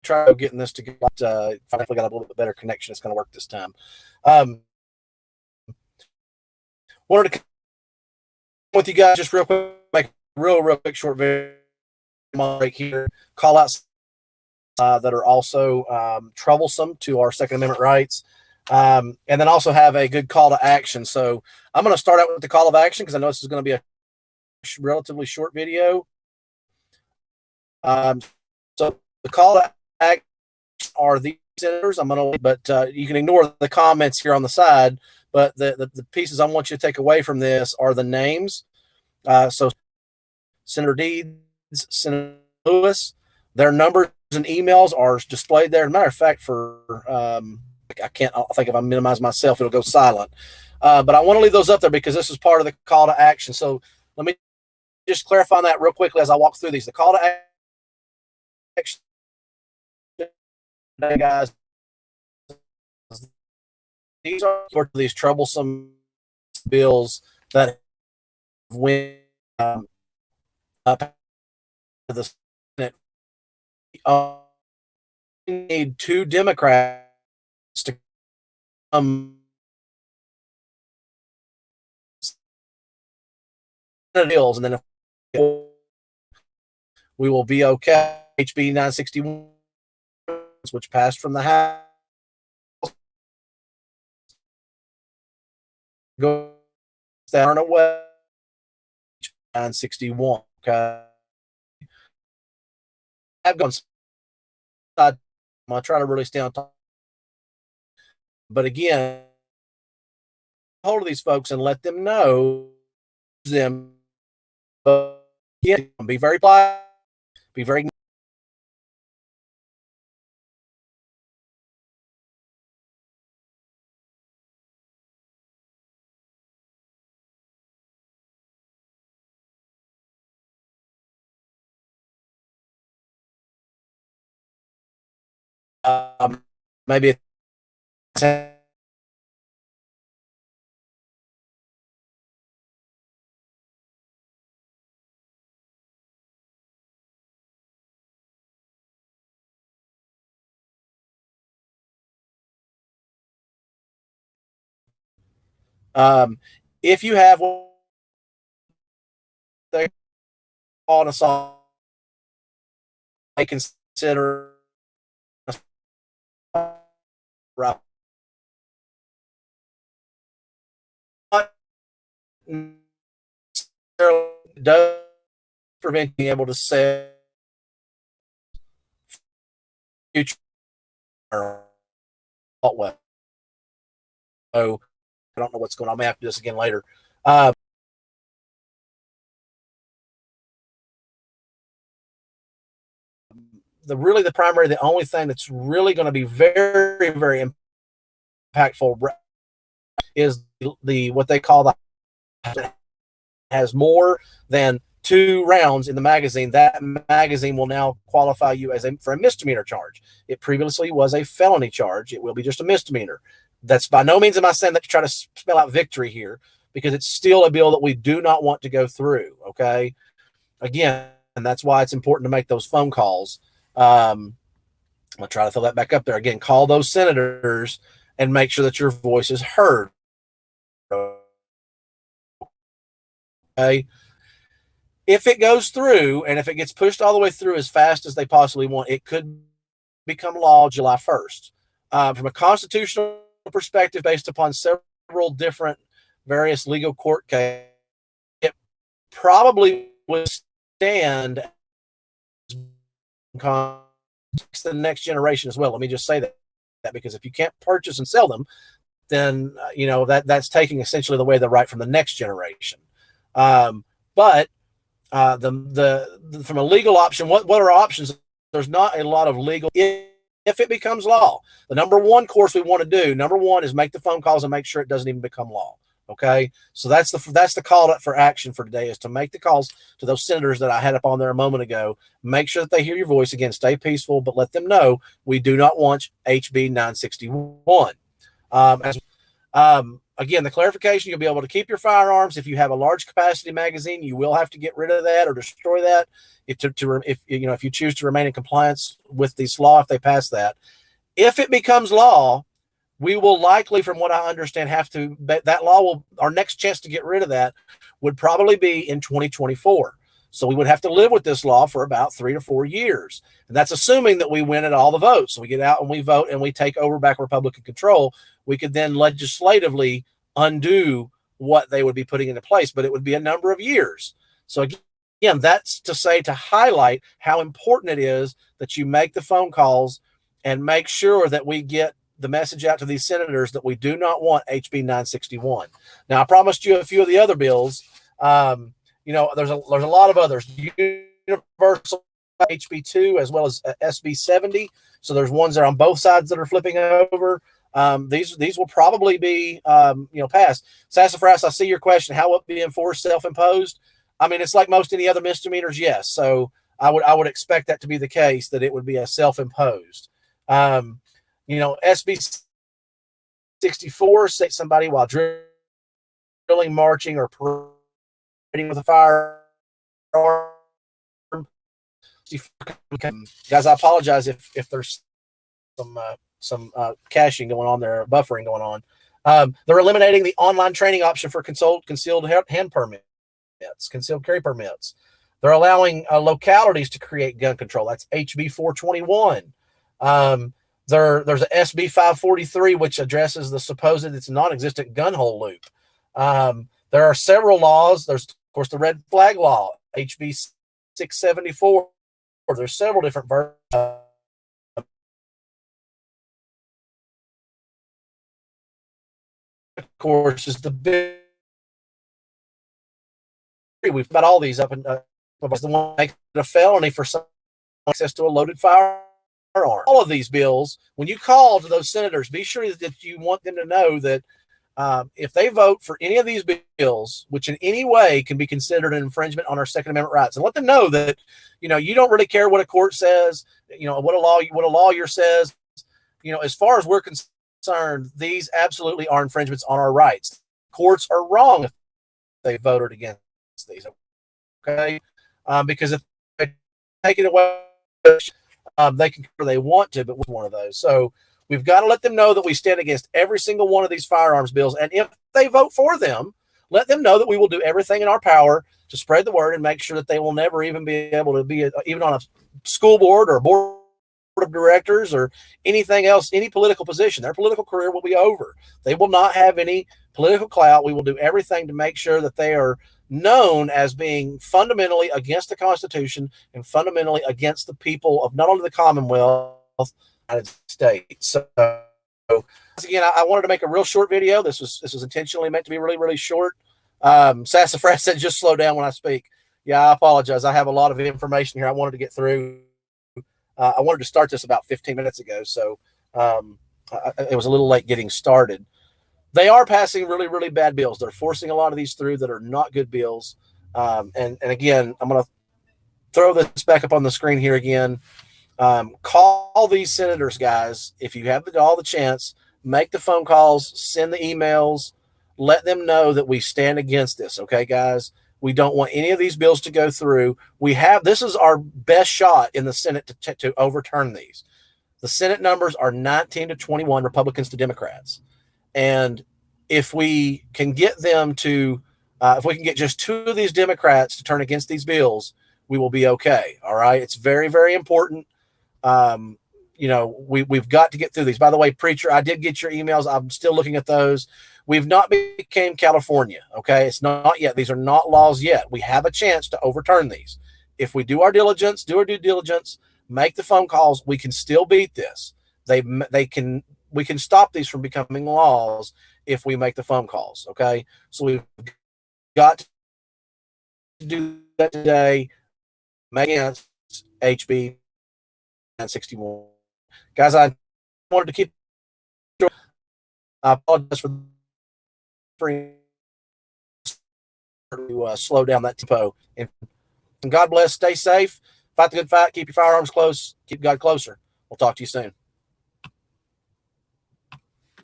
try getting this to get. Finally got a little bit better connection. It's going to work this time. Wanted to come with you guys just real quick, make a real quick short video right here. Call outs that are also troublesome to our Second Amendment rights. And then also have a good call to action. So I'm going to start out with the call of action because I know this is going to be a relatively short video. So the call to action are these senators. But you can ignore the comments here on the side. But the pieces I want you to take away from this are the names. So Senator Deeds, Senator Lewis, their numbers and emails are displayed there. As a matter of fact, I think if I minimize myself, it'll go silent. But I want to leave those up there because this is part of the call to action. So let me just clarify that real quickly as I walk through these. The call to action today, guys, these are these troublesome bills that went up to the Senate. We need 2 Democrats to come bills, and then we will be okay. HB961, which passed from the House, go down away. 961. Okay, I've gone. I'm gonna try to really stay on top. But again, hold of these folks and let them know them. Be very quiet. Be very. Maybe if you have they on a song, they consider right. Does prevent being able to say future well. So I don't know what's going on. I may have to do this again later. The only thing that's really going to be very, very impactful is the what they call the has more than 2 rounds in the magazine. That magazine will now qualify you as for a misdemeanor charge. It previously was a felony charge. It will be just a misdemeanor. That's by no means am I saying that to try to spell out victory here, because it's still a bill that we do not want to go through. Okay, again, and that's why it's important to make those phone calls. I'm gonna try to throw that back up there again. Call those senators and make sure that your voice is heard. Okay. If it goes through, and if it gets pushed all the way through as fast as they possibly want, it could become law July 1st. From a constitutional perspective, based upon several different various legal court cases, it probably would stand the next generation as well. Let me just say that because if you can't purchase and sell them, then that's taking essentially away the right from the next generation. But from a legal option, what are options? There's not a lot of legal. If it becomes law, the number one course we want to do, number one, is make the phone calls and make sure it doesn't even become law. Okay, so that's the call for action for today, is to make the calls to those senators that I had up on there a moment ago. Make sure that they hear your voice. Again, stay peaceful, but let them know we do not want HB 961. again, the clarification, you'll be able to keep your firearms. If you have a large capacity magazine, you will have to get rid of that or destroy that if you choose to remain in compliance with this law, if they pass that. If it becomes law, we will likely, from what I understand, our next chance to get rid of that would probably be in 2024. So we would have to live with this law for about 3 to 4 years. And that's assuming that we win at all the votes. So we get out and we vote and we take over back Republican control. We could then legislatively undo what they would be putting into place, but it would be a number of years. So again, that's to highlight how important it is that you make the phone calls and make sure that we get the message out to these senators that we do not want HB 961. Now, I promised you a few of the other bills. There's a lot of others. Universal HB2 as well as SB 70. So there's ones that are on both sides that are flipping over. These will probably be passed. Sassafras, I see your question. How will it be enforced? Self-imposed? I mean, it's like most any other misdemeanors. Yes. So I would expect that to be the case, that it would be a self-imposed. SB 64, say somebody while drilling, marching, or parading with a firearm. Guys, I apologize if there's some caching going on there, buffering going on. They're eliminating the online training option for concealed hand permits, concealed carry permits. They're allowing localities to create gun control. That's HB 421. There's a SB 543, which addresses the supposed it's non-existent gun hole loop. There are several laws. There's, of course, the red flag law, HB 674. There's several different versions. Of course, is the big. We've got all these up in the one making it a felony for some access to a loaded firearm. All of these bills, when you call to those senators, be sure that you want them to know that if they vote for any of these bills, which in any way can be considered an infringement on our Second Amendment rights, and let them know that you don't really care what a court says, what a lawyer says. As far as we're concerned, these absolutely are infringements on our rights. Courts are wrong if they voted against these. Okay, because if they take it away, they can where they want to, but with one of those. So we've got to let them know that we stand against every single one of these firearms bills. And if they vote for them, let them know that we will do everything in our power to spread the word and make sure that they will never even be able to be even on a school board or a board of directors or anything else, any political position. Their political career will be over. They will not have any political clout. We will do everything to make sure that they are known as being fundamentally against the Constitution and fundamentally against the people of not only the Commonwealth, but the United States. So again, I wanted to make a real short video. This was intentionally meant to be really, really short. Sassafras said, just slow down when I speak. Yeah, I apologize. I have a lot of information here I wanted to get through. I wanted to start this about 15 minutes ago, so it was a little late getting started. They are passing really, really bad bills. They're forcing a lot of these through that are not good bills. And again, I'm going to throw this back up on the screen here again. Call these senators, guys. If you have all the chance, make the phone calls, send the emails, let them know that we stand against this. Okay, guys, we don't want any of these bills to go through. This is our best shot in the Senate to overturn these. The Senate numbers are 19 to 21 Republicans to Democrats. And if we can get them to, if we can get just 2 of these Democrats to turn against these bills, we will be okay. All right. It's very, very important. We've got to get through these. By the way, Preacher, I did get your emails. I'm still looking at those. We've not became California. Okay. It's not yet. These are not laws yet. We have a chance to overturn these. If we do our diligence, do our due diligence, make the phone calls, we can still beat this. We can stop these from becoming laws if we make the phone calls. Okay. So we've got to do that today. Make against HB 961. Guys, I wanted to keep. I apologize for to slow down that tempo. And God bless. Stay safe. Fight the good fight. Keep your firearms close. Keep God closer. We'll talk to you soon.